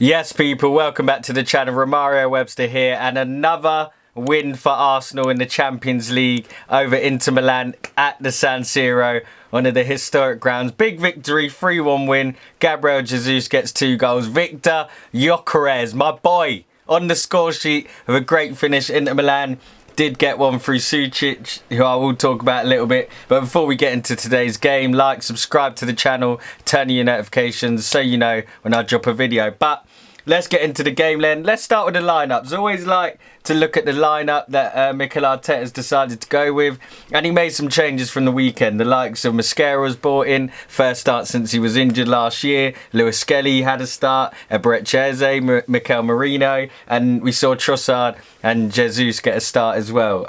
Yes, people, welcome back to the channel. Romario Webster here, and another win for Arsenal in the Champions League over Inter Milan at the San Siro, one of the historic grounds. Big victory, 3-1 win. Gabriel Jesus gets 2 goals. Victor Gyokeres, my boy, on the score sheet of a great finish. Inter Milan did get one through Sucic, who I will talk about a little bit. But before we get into today's game, like, subscribe to the channel, turn on your notifications so you know when I drop a video. But let's get into the game then. Let's start with the lineups. I always like to look at the lineup that Mikel Arteta has decided to go with, and he made some changes from the weekend. The likes of Mosquera was brought in, first start since he was injured last year. Lewis Skelly had a start, Gyokeres, Mikel Merino, and we saw Trossard and Jesus get a start as well.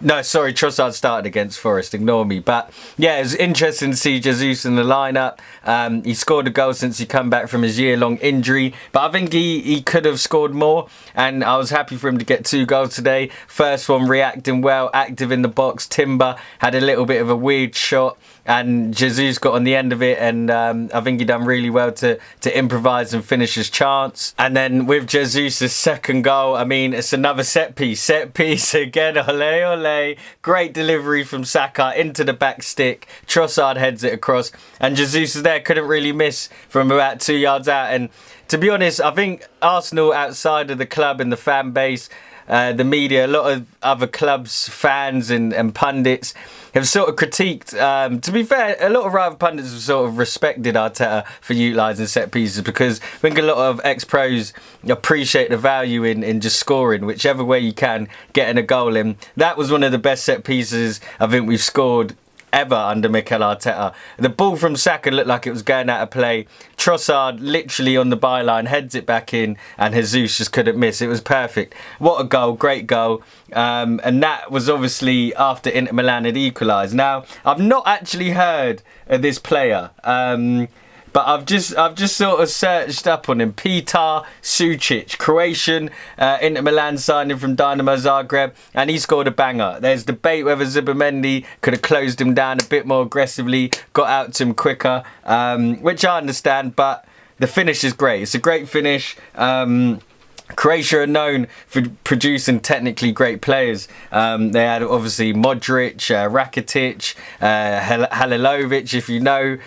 No, sorry, Trossard started against Forest, ignore me. But yeah, it was interesting to see Jesus in the lineup. He scored a goal since he come back from his year-long injury, but I think he could have scored more, and I was happy for him to get 2 goals today. First one reacting well, active in the box. Timber had a little bit of a weird shot, and Jesus got on the end of it, and I think he done really well to improvise and finish his chance. And then with Jesus' second goal, I mean, it's another set piece again. Ole ole, great delivery from Saka into the back stick. Trossard heads it across, and Jesus is there, couldn't really miss from about 2 yards out. And to be honest, I think Arsenal, outside of the club and the fan base, the media, a lot of other clubs, fans and pundits have sort of critiqued. To be fair, a lot of other pundits have sort of respected Arteta for utilising set pieces, because I think a lot of ex-pros appreciate the value in just scoring, whichever way you can, getting a goal in. That was one of the best set pieces I think we've scored ever under Mikel Arteta. The ball from Saka looked like it was going out of play. Trossard literally on the byline heads it back in, and Jesus just couldn't miss. It was perfect. What a goal, great goal. And that was obviously after Inter Milan had equalised. Now, I've not actually heard of this player, but I've just sort of searched up on him. Petar Sucic, Croatian, Inter Milan signed him from Dinamo Zagreb, and he scored a banger. There's debate whether Zubimendi could have closed him down a bit more aggressively, got out to him quicker, which I understand, but the finish is great. It's a great finish. Croatia are known for producing technically great players. They had obviously Modric, Rakitic, Halilovic, if you know,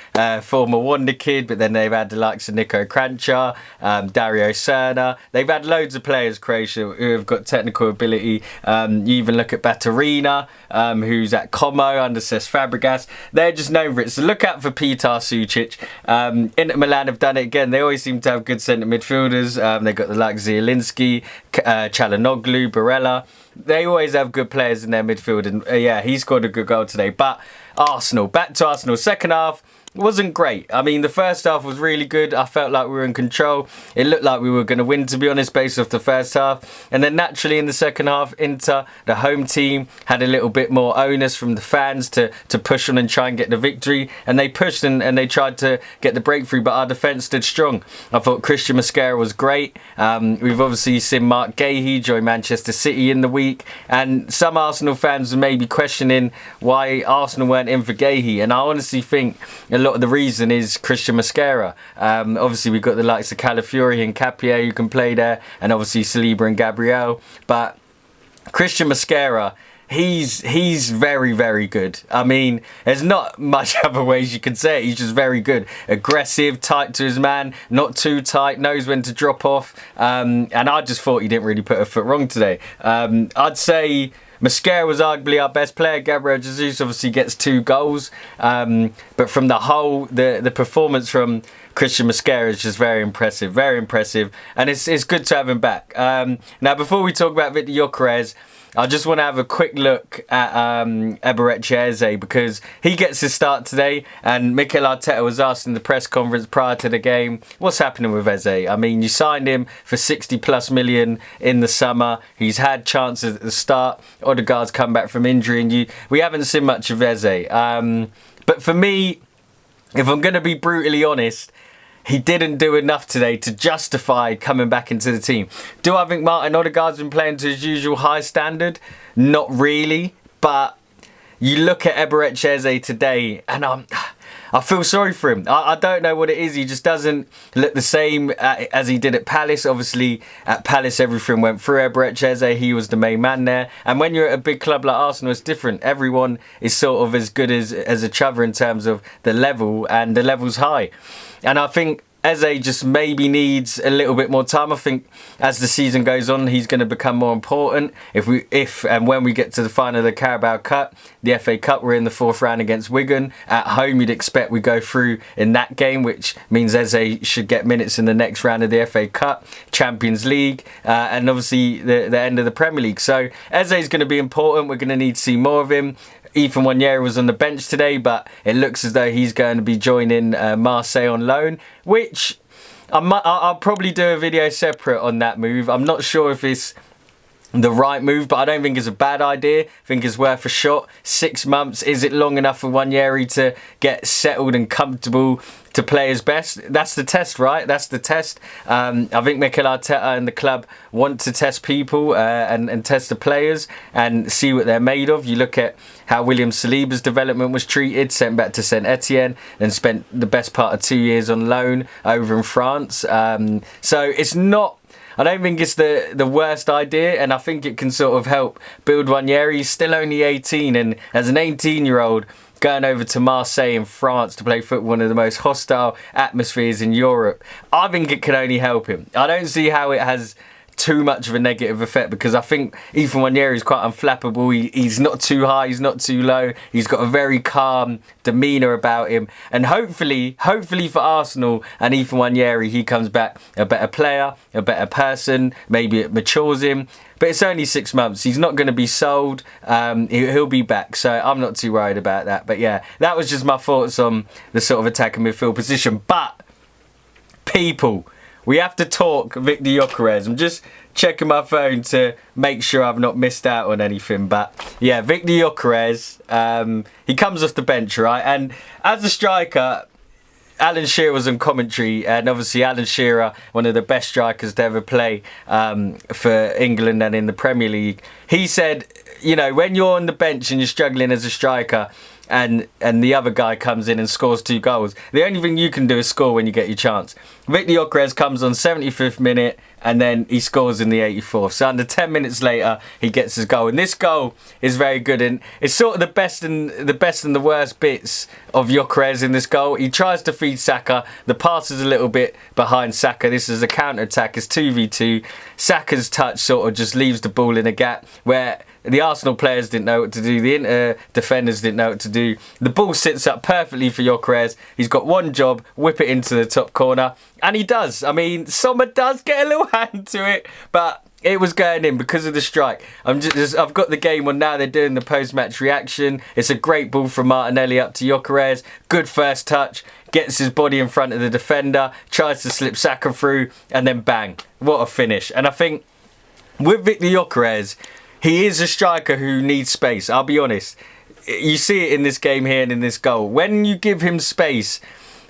former wonder kid, but then they've had the likes of Niko Kranjčar, Dario Srna. They've had loads of players, Croatia, who have got technical ability. You even look at Baturina, who's at Como under Cesc Fabregas. They're just known for it. So look out for Petar Sucic. Inter Milan have done it again. They always seem to have good centre midfielders. They've got the likes of Zielinski, Çalhanoğlu, Barella. They always have good players in their midfield, and yeah, he scored a good goal today. But Arsenal, back to Arsenal. Second half wasn't great. I mean, the first half was really good. I felt like we were in control. It looked like we were going to win, to be honest, based off the first half. And then naturally in the second half, Inter, the home team, had a little bit more onus from the fans to push on and try and get the victory. And they pushed and they tried to get the breakthrough, but our defence stood strong. I thought Christian Mosquera was great. We've obviously seen Mark Guéhi join Manchester City in the week. And some Arsenal fans may be questioning why Arsenal weren't in for Guéhi. And I honestly think a lot of the reason is Christian Mosquera. Obviously we've got the likes of Calafiori and Cappier who can play there, and obviously Saliba and Gabriel, but Christian Mosquera, he's very, very good. I mean, there's not much other ways you can say it. He's just very good. Aggressive, tight to his man, not too tight, knows when to drop off, and I just thought he didn't really put a foot wrong today. I'd say Mosquera was arguably our best player. Gabriel Jesus obviously gets 2 goals. But from the whole, the performance from Christian Mosquera is just very impressive. Very impressive. And it's good to have him back. Now, before we talk about Victor Gyokeres, I just want to have a quick look at Gyokeres, because he gets his start today, and Mikel Arteta was asked in the press conference prior to the game, what's happening with Eze? I mean, you signed him for 60+ million in the summer. He's had chances at the start. Odegaard's come back from injury, and we haven't seen much of Eze. But for me, if I'm going to be brutally honest, he didn't do enough today to justify coming back into the team. Do I think Martin Odegaard's been playing to his usual high standard? Not really, but you look at Gyokeres today, and I feel sorry for him. I don't know what it is. He just doesn't look the same as he did at Palace. Obviously, at Palace, everything went through Eberechi Eze. He was the main man there. And when you're at a big club like Arsenal, it's different. Everyone is sort of as good as each other in terms of the level, and the level's high. And I think Eze just maybe needs a little bit more time. I think as the season goes on, he's going to become more important. If and when we get to the final of the Carabao Cup, the FA Cup, we're in the 4th round against Wigan. At home, you'd expect we go through in that game, which means Eze should get minutes in the next round of the FA Cup, Champions League, and obviously the end of the Premier League. So Eze is going to be important. We're going to need to see more of him. Ethan Nwaneri was on the bench today, but it looks as though he's going to be joining Marseille on loan, which I'll probably do a video separate on that move. I'm not sure if it's the right move, but I don't think it's a bad idea. I think it's worth a shot. 6 months, is it long enough for Nwaneri to get settled and comfortable to play his best? That's the test, right? That's the test. I think Mikel Arteta and the club want to test people and test the players and see what they're made of. You look at how William Saliba's development was treated, sent back to Saint Etienne and spent the best part of 2 years on loan over in France. So it's not... I don't think it's the worst idea, and I think it can sort of help build Nwaneri. He's still only 18, and as an 18-year-old going over to Marseille in France to play football, one of the most hostile atmospheres in Europe, I think it can only help him. I don't see how it has too much of a negative effect, because I think Ethan Nwaneri is quite unflappable. He's not too high, he's not too low. He's got a very calm demeanour about him, and hopefully for Arsenal and Ethan Nwaneri, he comes back a better player, a better person. Maybe it matures him, but it's only 6 months. He's not going to be sold. He'll be back, so I'm not too worried about that. But yeah, that was just my thoughts on the sort of attack and midfield position. But people, we have to talk Victor Gyokeres. I'm just checking my phone to make sure I've not missed out on anything. But yeah, Victor Gyokeres, he comes off the bench, right? And as a striker, Alan Shearer was on commentary, and obviously Alan Shearer, one of the best strikers to ever play for England and in the Premier League. He said, you know, when you're on the bench and you're struggling as a striker, and the other guy comes in and scores 2 goals, the only thing you can do is score when you get your chance. Victor Gyokeres comes on 75th minute, and then he scores in the 84th. So under 10 minutes later, he gets his goal. And this goal is very good, and it's sort of the best and the worst bits of Gyokeres in this goal. He tries to feed Saka. The pass is a little bit behind Saka. This is a counter-attack. It's 2v2. Saka's touch sort of just leaves the ball in a gap where the Arsenal players didn't know what to do. The Inter defenders didn't know what to do. The ball sits up perfectly for Gyokeres. He's got one job, whip it into the top corner. And he does. I mean, Sommer does get a little hand to it, but it was going in because of the strike. I've got the game on now. They're doing the post-match reaction. It's a great ball from Martinelli up to Gyokeres. Good first touch. Gets his body in front of the defender. Tries to slip Saka through. And then bang. What a finish. And I think with Victor Gyokeres, he is a striker who needs space. I'll be honest. You see it in this game here and in this goal. When you give him space,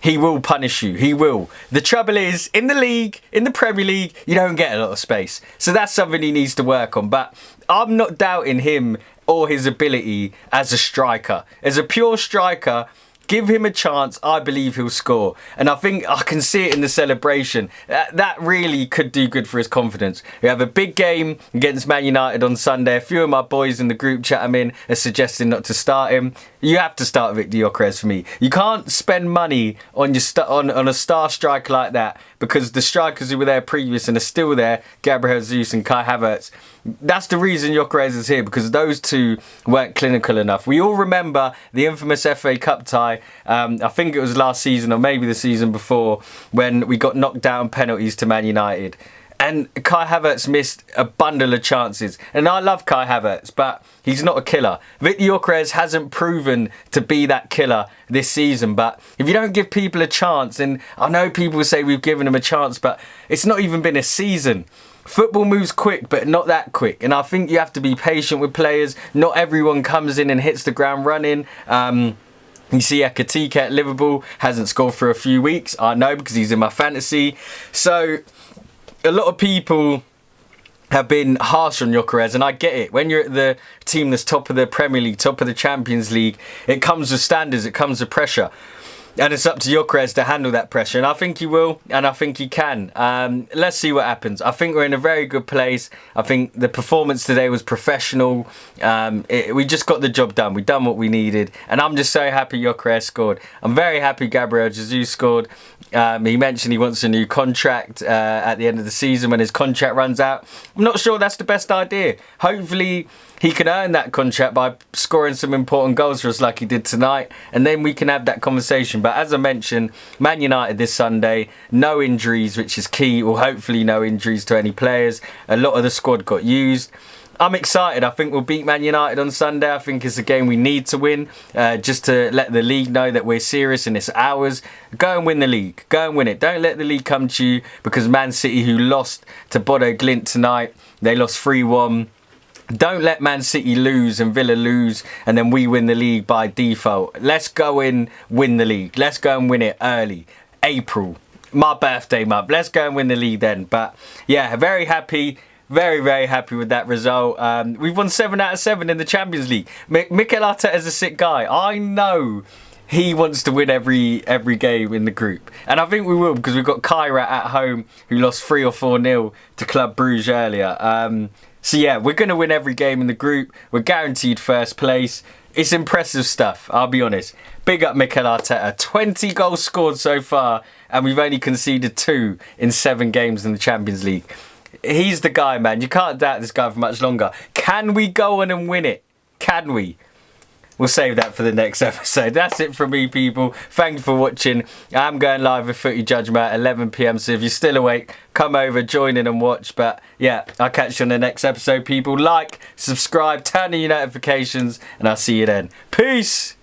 he will punish you. He will. The trouble is, in the league, in the Premier League, you don't get a lot of space. So that's something he needs to work on. But I'm not doubting him or his ability as a striker. As a pure striker, give him a chance, I believe he'll score. And I think I can see it in the celebration. That really could do good for his confidence. We have a big game against Man United on Sunday. A few of my boys in the group chat I'm in are suggesting not to start him. You have to start Victor Gyokeres for me. You can't spend money on on a star striker like that, because the strikers who were there previous and are still there, Gabriel Jesus and Kai Havertz, that's the reason Gyokeres is here, because those two weren't clinical enough. We all remember the infamous FA Cup tie. I think it was last season or maybe the season before, when we got knocked down penalties to Man United. And Kai Havertz missed a bundle of chances. And I love Kai Havertz, but he's not a killer. Victor Gyokeres hasn't proven to be that killer this season. But if you don't give people a chance, and I know people say we've given them a chance, but it's not even been a season. Football moves quick, but not that quick. And I think you have to be patient with players. Not everyone comes in and hits the ground running. You see Ekitike at Liverpool hasn't scored for a few weeks. I know, because he's in my fantasy. So a lot of people have been harsh on Gyokeres, and I get it. When you're at the team that's top of the Premier League, top of the Champions League, it comes with standards, it comes with pressure. And it's up to Gyokeres to handle that pressure. And I think he will, and I think he can. Let's see what happens. I think we're in a very good place. I think the performance today was professional. We just got the job done. We done what we needed. And I'm just so happy Gyokeres scored. I'm very happy Gabriel Jesus scored. He mentioned he wants a new contract at the end of the season when his contract runs out. I'm not sure that's the best idea. Hopefully he can earn that contract by scoring some important goals for us like he did tonight, and then we can have that conversation. But as I mentioned, Man United this Sunday, no injuries, which is key, or hopefully no injuries to any players. A lot of the squad got used. I'm excited. I think we'll beat Man United on Sunday. I think it's a game we need to win, just to let the league know that we're serious and it's ours. Go and win the league. Go and win it. Don't let the league come to you, because Man City, who lost to Bodo Glimt tonight, they lost 3-1. Don't let Man City lose and Villa lose and then we win the league by default. Let's go and win the league. Let's go and win it early. April, my birthday month. Let's go and win the league then. But yeah, very happy. Very, very happy with that result. We've won 7 out of 7 in the Champions League. Mikel Arteta's a sick guy. I know he wants to win every game in the group. And I think we will, because we've got Kyra at home, who lost 3 or 4-0 to Club Brugge earlier. So yeah, we're going to win every game in the group. We're guaranteed first place. It's impressive stuff, I'll be honest. Big up Mikel Arteta. 20 goals scored so far, and we've only conceded 2 in 7 games in the Champions League. He's the guy, man. You can't doubt this guy for much longer. Can we go on and win it? Can we? We'll save that for the next episode. That's it from me, people. Thanks for watching. I'm going live with Footy Judgment at 11 PM. So if you're still awake, come over, join in and watch. But yeah, I'll catch you on the next episode, people. Like, subscribe, turn on your notifications, and I'll see you then. Peace.